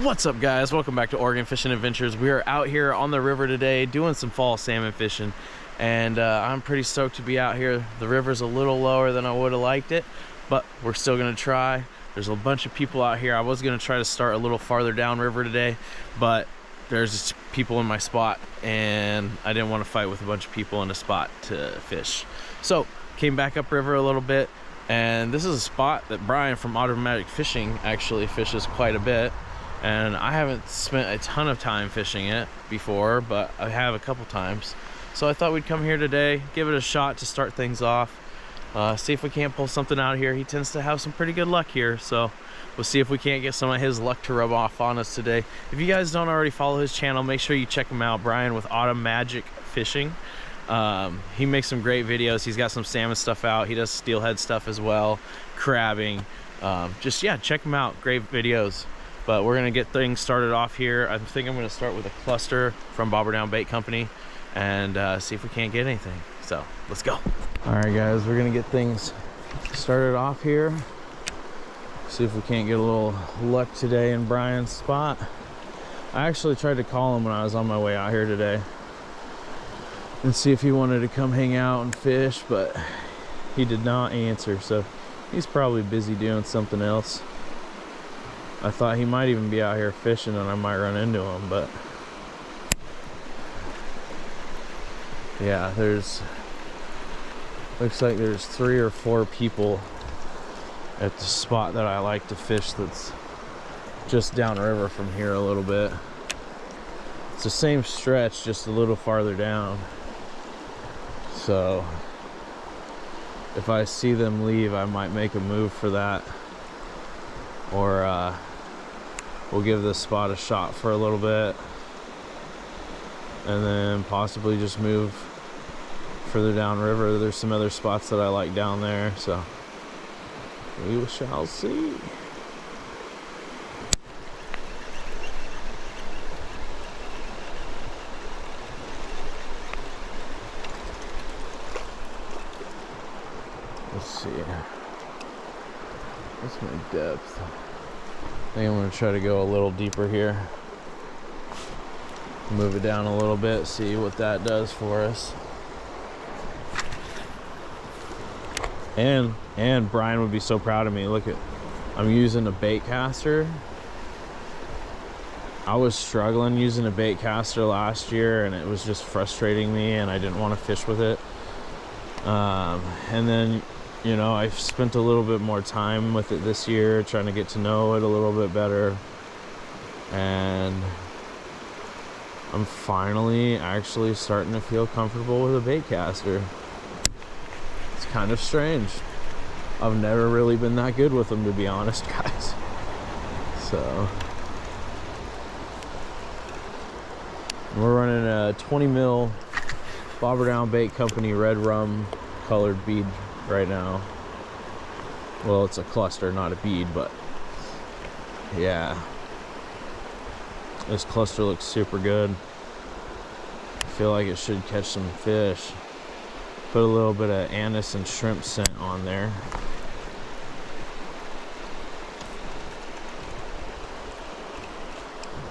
What's up, guys? Welcome back to Oregon Fishing Adventures. We are out here on the river today doing some fall salmon fishing, and I'm pretty stoked to be out here. The river's a little lower than I would have liked it, but we're still gonna try. There's a bunch of people out here. I was gonna try to start a little farther down river today, but there's just people in my spot and I didn't want to fight with a bunch of people in a spot to fish. So came back up river a little bit, and this is a spot that Brian from Automatic Fishing actually fishes quite a bit. And I haven't spent a ton of time fishing it before, but I have a couple times. So I thought we'd come here today, give it a shot to start things off, see if we can't pull something out here. He tends to have some pretty good luck here, so we'll see if we can't get some of his luck to rub off on us today. If you guys don't already follow his channel, make sure you check him out, Brian with Automagic Fishing. He makes some great videos. He's got some salmon stuff out. He does steelhead stuff as well, crabbing. Just, yeah, check him out. Great videos. But we're gonna get things started off here. I think I'm gonna start with a cluster from Bobber Down Bait Company and see if we can't get anything. So let's go. All right, guys, we're gonna get things started off here. See if we can't get a little luck today in Brian's spot. I actually tried to call him when I was on my way out here today and see if he wanted to come hang out and fish, but he did not answer, so he's probably busy doing something else. I thought he might even be out here fishing and I might run into him, but yeah, looks like there's 3 or 4 people at the spot that I like to fish that's just downriver from here a little bit. It's the same stretch, just a little farther down. So if I see them leave, I might make a move for that, or we'll give this spot a shot for a little bit and then possibly just move further down river. There's some other spots that I like down there, so we shall see. Let's see. What's my depth? I think I'm going to try to go a little deeper here. Move it down a little bit, see what that does for us. And Brian would be so proud of me. Look at, I'm using a bait caster. I was struggling using a bait caster last year and it was just frustrating me and I didn't want to fish with it. And then, you know, I've spent a little bit more time with it this year, trying to get to know it a little bit better. And I'm finally actually starting to feel comfortable with a bait caster. It's kind of strange. I've never really been that good with them, to be honest, guys. So we're running a 20 mil Bobber Down Bait Company red rum colored bead right now. Well, it's a cluster, not a bead, but yeah, this cluster looks super good. I feel like it should catch some fish. Put a little bit of anise and shrimp scent on there.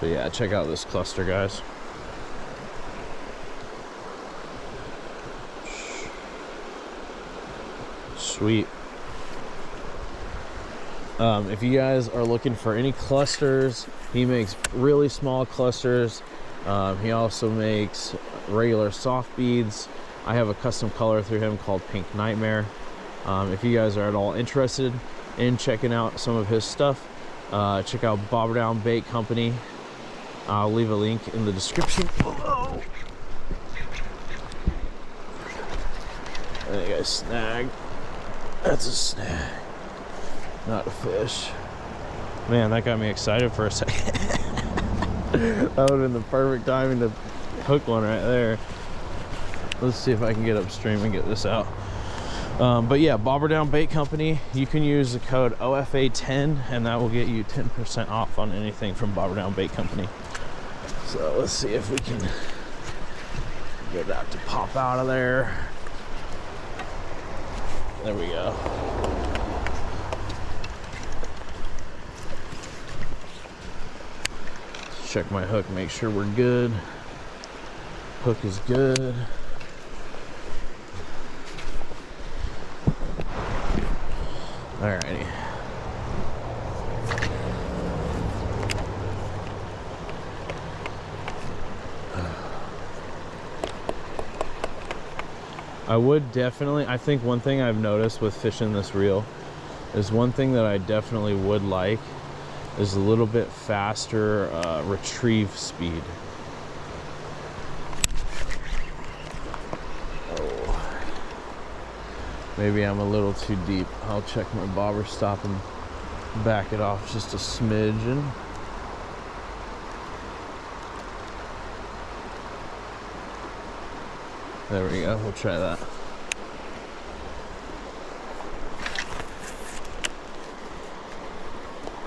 But yeah, check out this cluster, guys. Sweet. If you guys are looking for any clusters, he makes really small clusters. He also makes regular soft beads. I have a custom color through him called Pink Nightmare. If you guys are at all interested in checking out some of his stuff, check out Bobber Down Bait Company. I'll leave a link in the description below. I think I snagged. That's a snag, not a fish. Man, that got me excited for a second. That would have been the perfect timing to hook one right there. Let's see if I can get upstream and get this out. But yeah, Bobber Down Bait Company, you can use the code OFA10 and that will get you 10% off on anything from Bobber Down Bait Company. So let's see if we can get that to pop out of there. There we go. check my hook, make sure we're good. Hook is good. Alrighty. I would definitely, I think one thing I've noticed with fishing this reel is one thing that I definitely would like is a little bit faster retrieve speed. Oh, maybe I'm a little too deep. I'll check my bobber stop and back it off just a smidgen. There we go, we'll try that.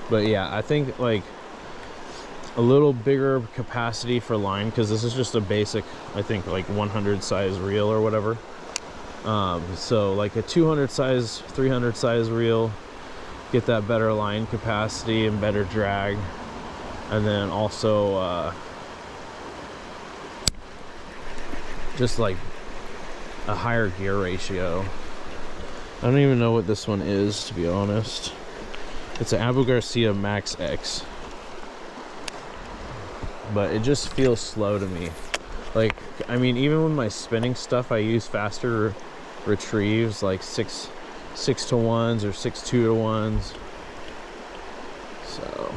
But yeah, I think like a little bigger capacity for line, because this is just a basic, I think like 100 size reel or whatever. So like a 200 size, 300 size reel, get that better line capacity and better drag. And then also just like a higher gear ratio. I don't even know what this one is, to be honest. It's an Abu Garcia Max X, but it just feels slow to me. Like, I mean, even with my spinning stuff, I use faster retrieves, like 6 to 1s or 6 2 to 1s. So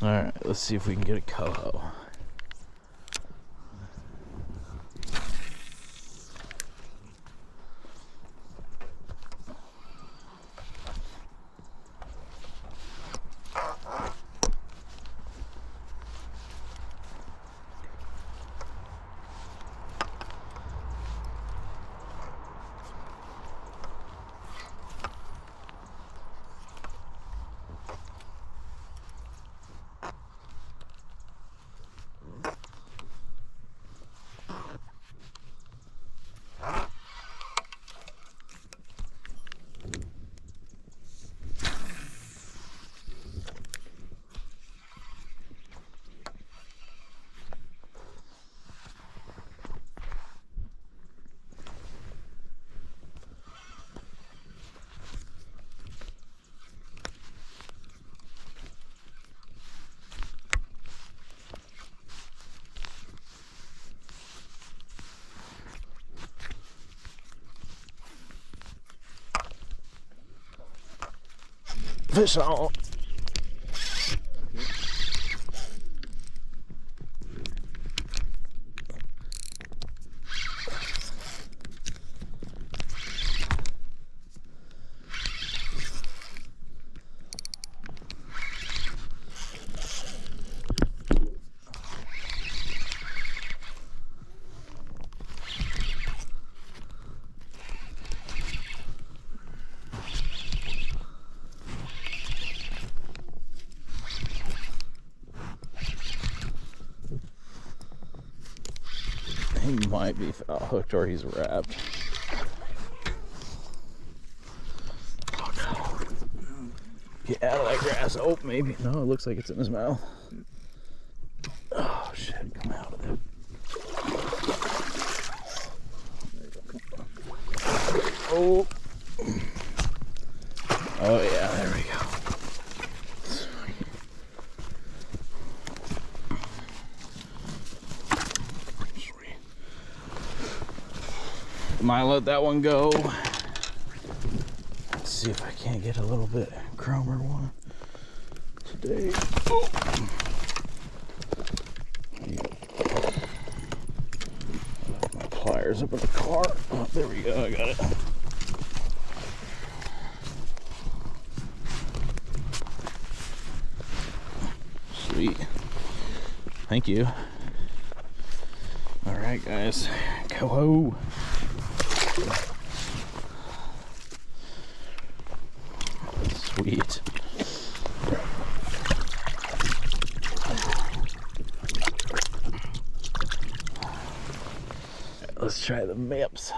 all right, let's see if we can get a coho. Fish on. He might be hooked or he's wrapped. Oh no. Get out of that grass. Oh, maybe. No, it looks like it's in his mouth. Oh shit, come out of it. Oh. Oh yeah, there we go. Might let that one go. Let's see if I can't get a little bit chromer one today. Oh. My pliers up in the car. Oh, there we go, I got it. Sweet. Thank you. All right, guys. Coho. Sweet. Let's try the maps.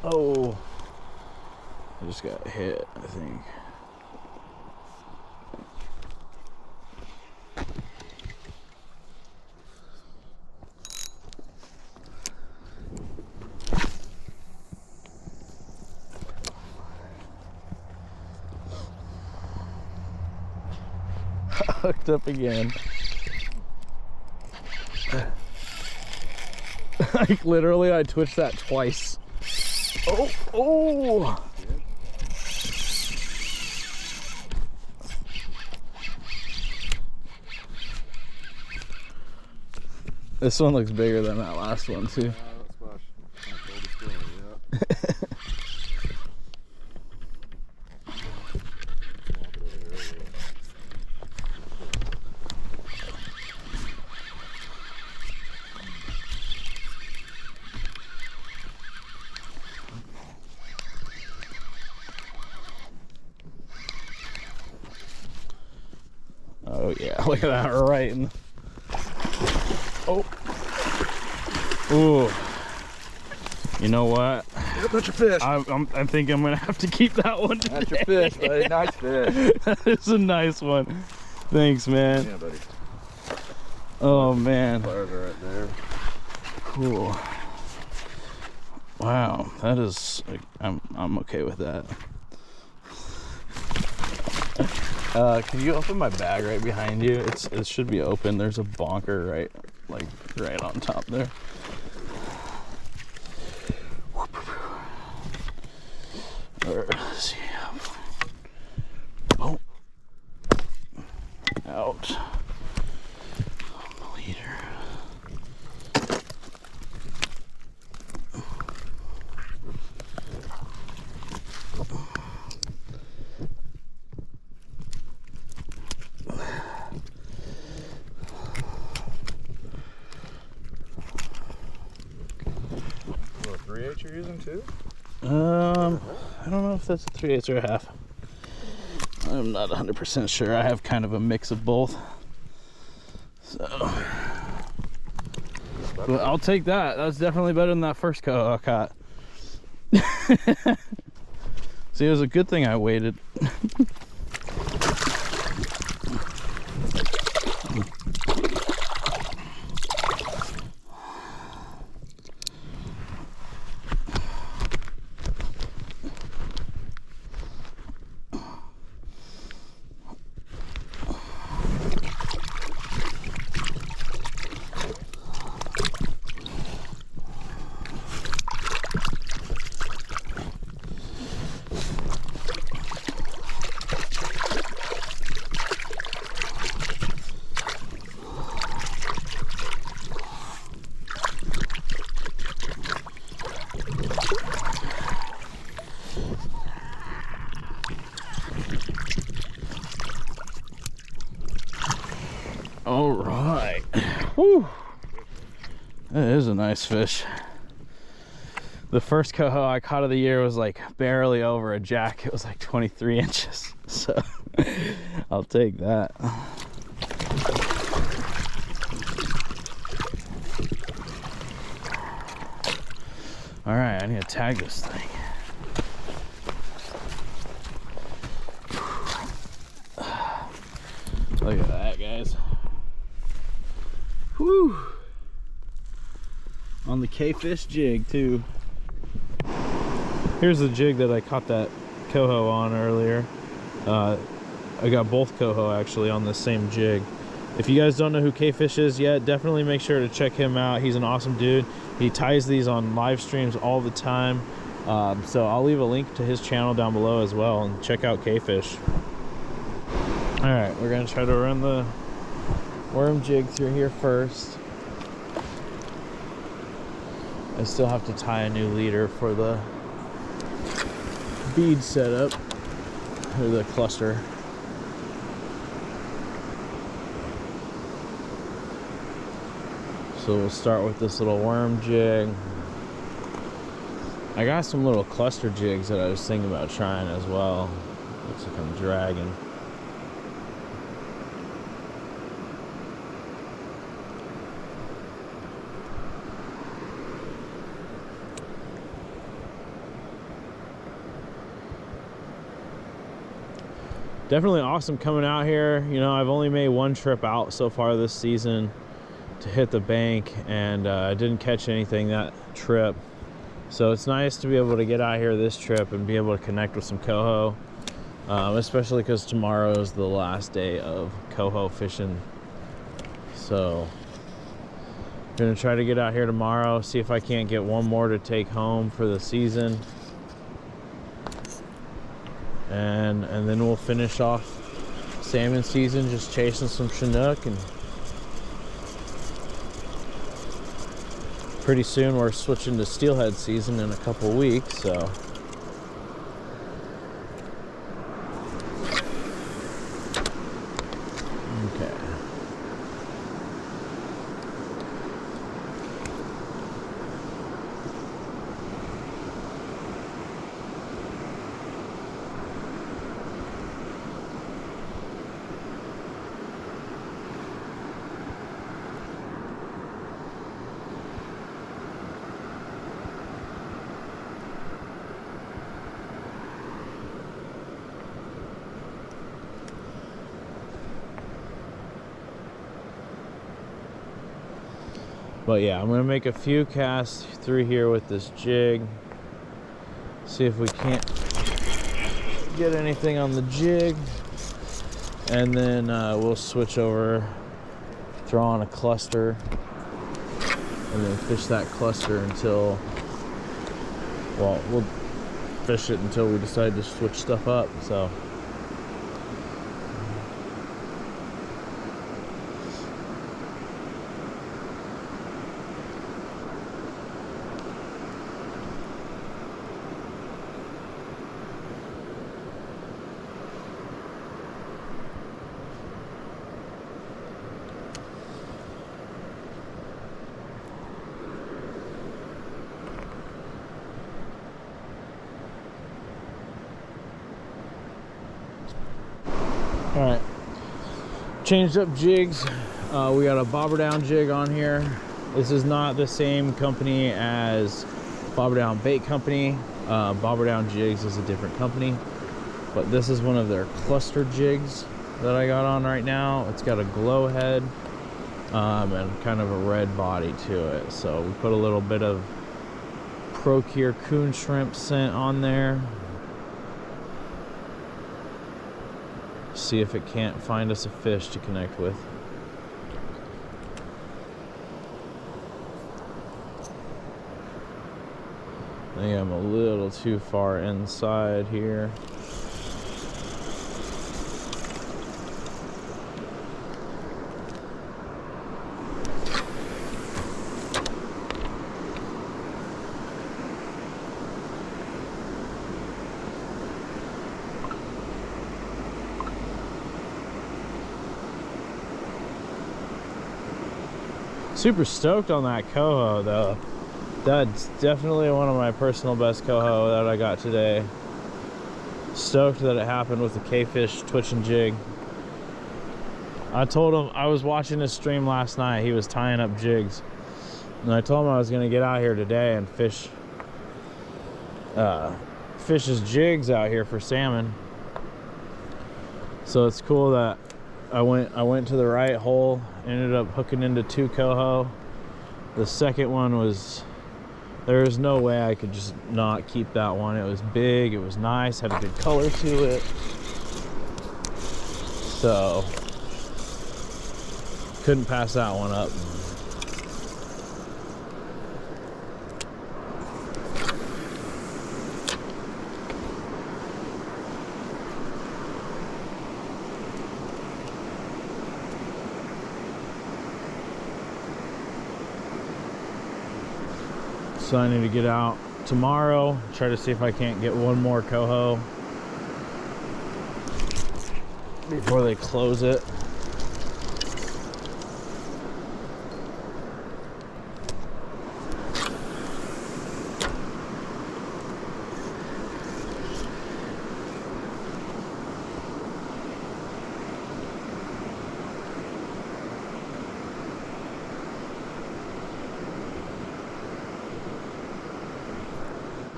Oh, I just got hit, I think. Hooked up again. Like literally, I twitched that twice. Oh, oh! This one looks bigger than that last one too. Oh yeah, look at that right in. Oh. Ooh. You know what? That's your fish. I think I'm gonna have to keep that one today. That's your fish, buddy. Nice fish. That is a nice one. Thanks, man. Yeah, buddy. Oh man. Fires are right there. Cool. Wow, that is. I'm okay with that. Can you open my bag right behind you? It should be open. There's a bonker right on top there. Alright, let's see. Oh. Out. Leader. What, 3/8 you're using too? I don't know if that's a 3/8 or a half. I'm not 100% sure. I have kind of a mix of both. So, but I'll take that. That's definitely better than that first coho I caught. See, it was a good thing I waited. All right. Whew. That is a nice fish. The first coho I caught of the year was like barely over a jack. It was like 23 inches. So I'll take that. All right, I need to tag this thing. Look at that, guys. Whew. On the K-fish jig too. Here's the jig that I caught that coho on earlier. I got both coho actually on the same jig. If you guys don't know who K-fish is yet, definitely make sure to check him out. He's an awesome dude. He ties these on live streams all the time. So I'll leave a link to his channel down below as well, and check out K-fish. All right, we're gonna try to run the worm jig through here first. I still have to tie a new leader for the bead setup, or the cluster. So we'll start with this little worm jig. I got some little cluster jigs that I was thinking about trying as well. Looks like I'm dragging. Definitely awesome coming out here. You know, I've only made one trip out so far this season to hit the bank, and I didn't catch anything that trip. So it's nice to be able to get out here this trip and be able to connect with some coho, especially because tomorrow is the last day of coho fishing. So I'm gonna try to get out here tomorrow, see if I can't get one more to take home for the season. And then we'll finish off salmon season just chasing some Chinook, and pretty soon we're switching to steelhead season in a couple weeks, so okay. But yeah, I'm gonna make a few casts through here with this jig. See if we can't get anything on the jig. And then we'll switch over, throw on a cluster, and then fish that cluster until, well, we'll fish it until we decide to switch stuff up, so. All right, changed up jigs. We got a bobber down jig on here. This is not the same company as Bobber Down Bait Company. Bobber Down Jigs is a different company, but this is one of their cluster jigs that I got on right now. It's got a glow head and kind of a red body to it. So we put a little bit of Procure coon shrimp scent on there. See if it can't find us a fish to connect with. I think I'm a little too far inside here. Super stoked on that coho though. That's definitely one of my personal best coho that I got today. Stoked that it happened with the K-fish twitching jig. I told him, I was watching his stream last night, he was tying up jigs. And I told him I was gonna get out here today and fish his jigs out here for salmon. So it's cool that I went to the right hole, ended up hooking into 2 coho. The second one was, there was no way I could just not keep that one. It was big, it was nice, had a good color to it. So, couldn't pass that one up. So I need to get out tomorrow, try to see if I can't get one more coho before they close it.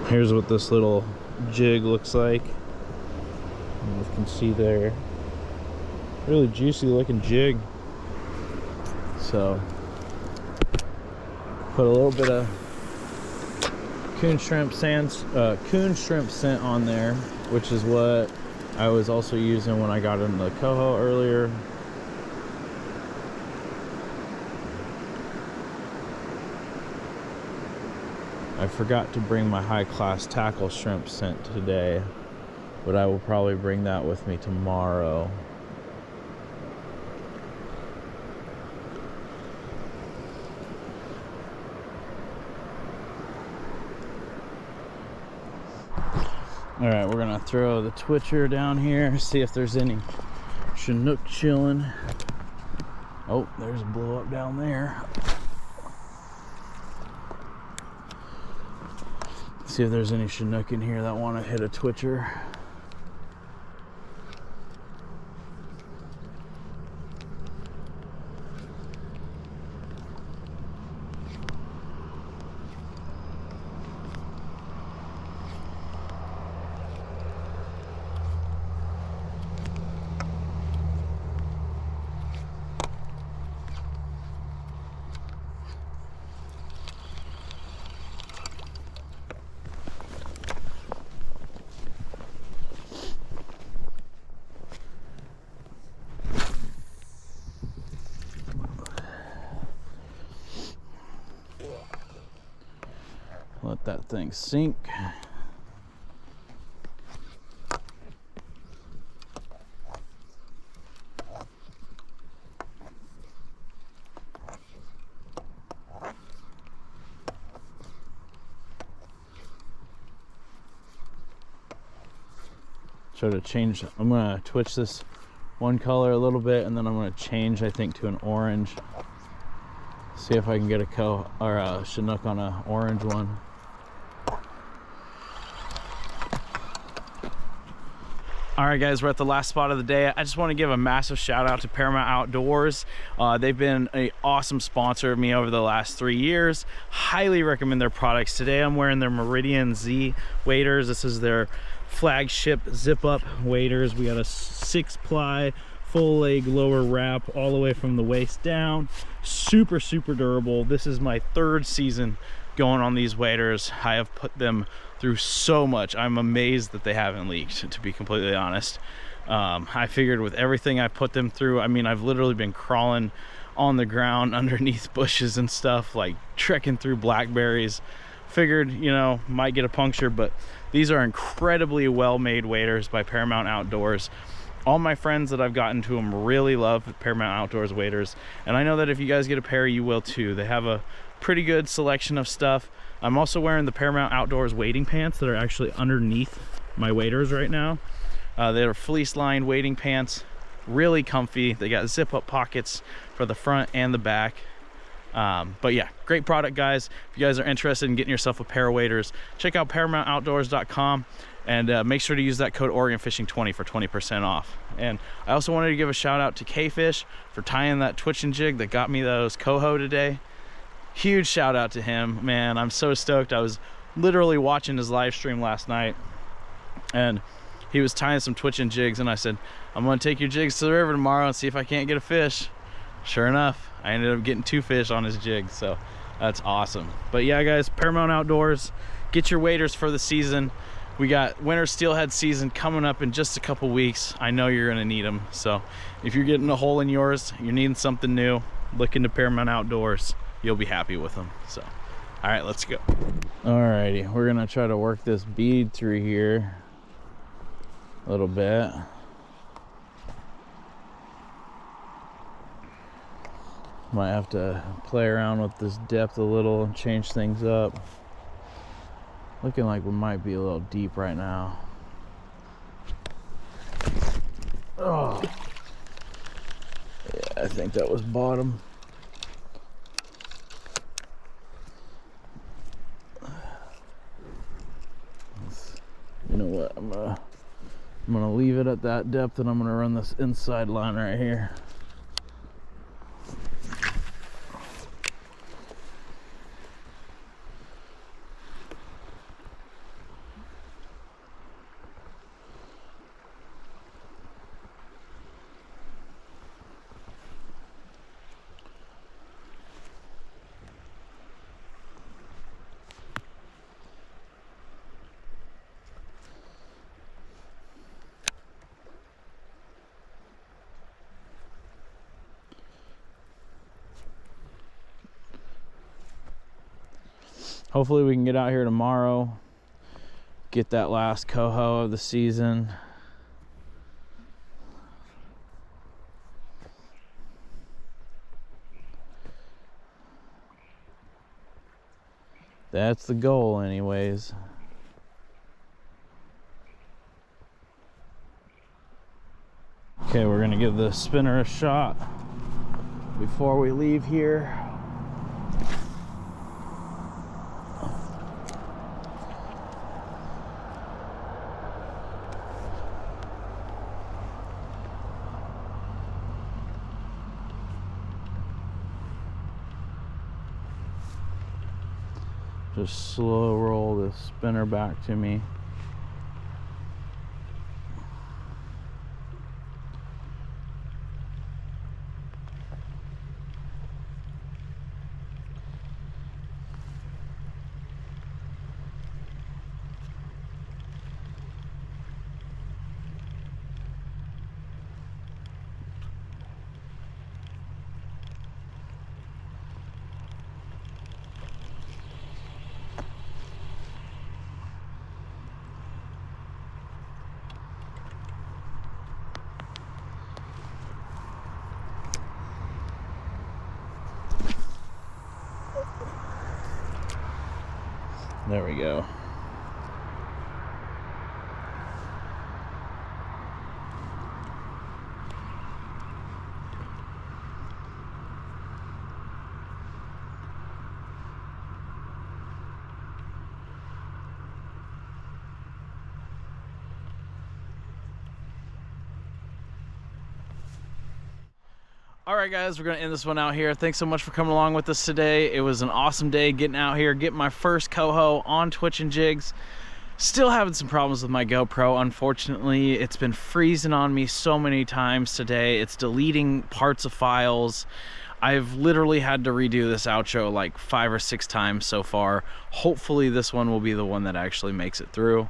Here's what this little jig looks like. You can see there, really juicy looking jig. So put a little bit of coon shrimp scent on there, which is what I was also using when I got in the coho earlier. I forgot to bring my high-class tackle shrimp scent today, but I will probably bring that with me tomorrow. All right, we're gonna throw the twitcher down here, see if there's any Chinook chilling. Oh, there's a blow up down there. See if there's any Chinook in here that want to hit a twitcher. Let that thing sink. Try to change. I'm gonna twitch this one color a little bit, and then I'm gonna change, I think, to an orange. See if I can get a coho or a Chinook on an orange one. All right, guys, we're at the last spot of the day. I just want to give a massive shout out to Paramount Outdoors. They've been an awesome sponsor of me over the last 3 years. Highly recommend their products. Today I'm wearing their Meridian Z waders. This is their flagship zip up waders. We got a 6-ply full leg lower wrap all the way from the waist down. Super durable. This is my 3rd season going on these waders. I have put them through so much. I'm amazed that they haven't leaked, to be completely honest. I figured with everything I put them through, I mean, I've literally been crawling on the ground underneath bushes and stuff, like trekking through blackberries. Figured, you know, might get a puncture, but these are incredibly well-made waders by Paramount Outdoors. All my friends that I've gotten to them really love Paramount Outdoors waders, and I know that if you guys get a pair, you will too. They have a pretty good selection of stuff. I'm also wearing the Paramount Outdoors wading pants that are actually underneath my waders right now. They're fleece-lined wading pants, really comfy. They got zip-up pockets for the front and the back. But yeah, great product, guys. If you guys are interested in getting yourself a pair of waders, check out ParamountOutdoors.com and make sure to use that code OregonFishing20 for 20% off. And I also wanted to give a shout out to K-Fish for tying that twitching jig that got me those coho today. Huge shout out to him, man. I'm so stoked. I was literally watching his live stream last night and he was tying some twitching jigs, and I said, I'm gonna take your jigs to the river tomorrow and see if I can't get a fish. Sure enough, I ended up getting 2 fish on his jig, so that's awesome. But yeah, guys, Paramount Outdoors, get your waders for the season. We got winter steelhead season coming up in just a couple weeks. I know you're gonna need them, so if you're getting a hole in yours, you're needing something new, look into Paramount Outdoors. You'll be happy with them. So all right, let's go. Alrighty, we're gonna try to work this bead through here a little bit. Might have to play around with this depth a little and change things up. Looking like we might be a little deep right now. Oh, yeah, I think that was bottom. You know what? I'm gonna leave it at that depth, and I'm gonna run this inside line right here. Hopefully we can get out here tomorrow, get that last coho of the season. That's the goal anyways. Okay, we're gonna give the spinner a shot before we leave here. Just slow roll the spinner back to me. There we go. All right, guys, we're gonna end this one out here. Thanks so much for coming along with us today. It was an awesome day getting out here, getting my first coho on Twitch and Jigs. Still having some problems with my GoPro. Unfortunately, it's been freezing on me so many times today. It's deleting parts of files. I've literally had to redo this outro like 5 or 6 times so far. Hopefully this one will be the one that actually makes it through.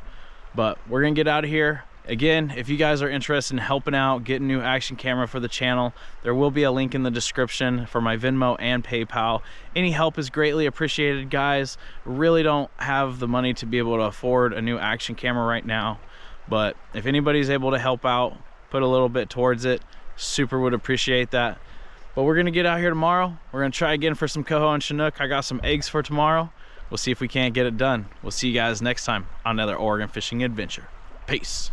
But we're gonna get out of here. Again, if you guys are interested in helping out, getting a new action camera for the channel, there will be a link in the description for my Venmo and PayPal. Any help is greatly appreciated, guys. Really don't have the money to be able to afford a new action camera right now, but if anybody's able to help out, put a little bit towards it, super would appreciate that. But we're gonna get out here tomorrow. We're gonna try again for some coho and chinook. I got some eggs for tomorrow. We'll see if we can't get it done. We'll see you guys next time on another Oregon fishing adventure. Peace.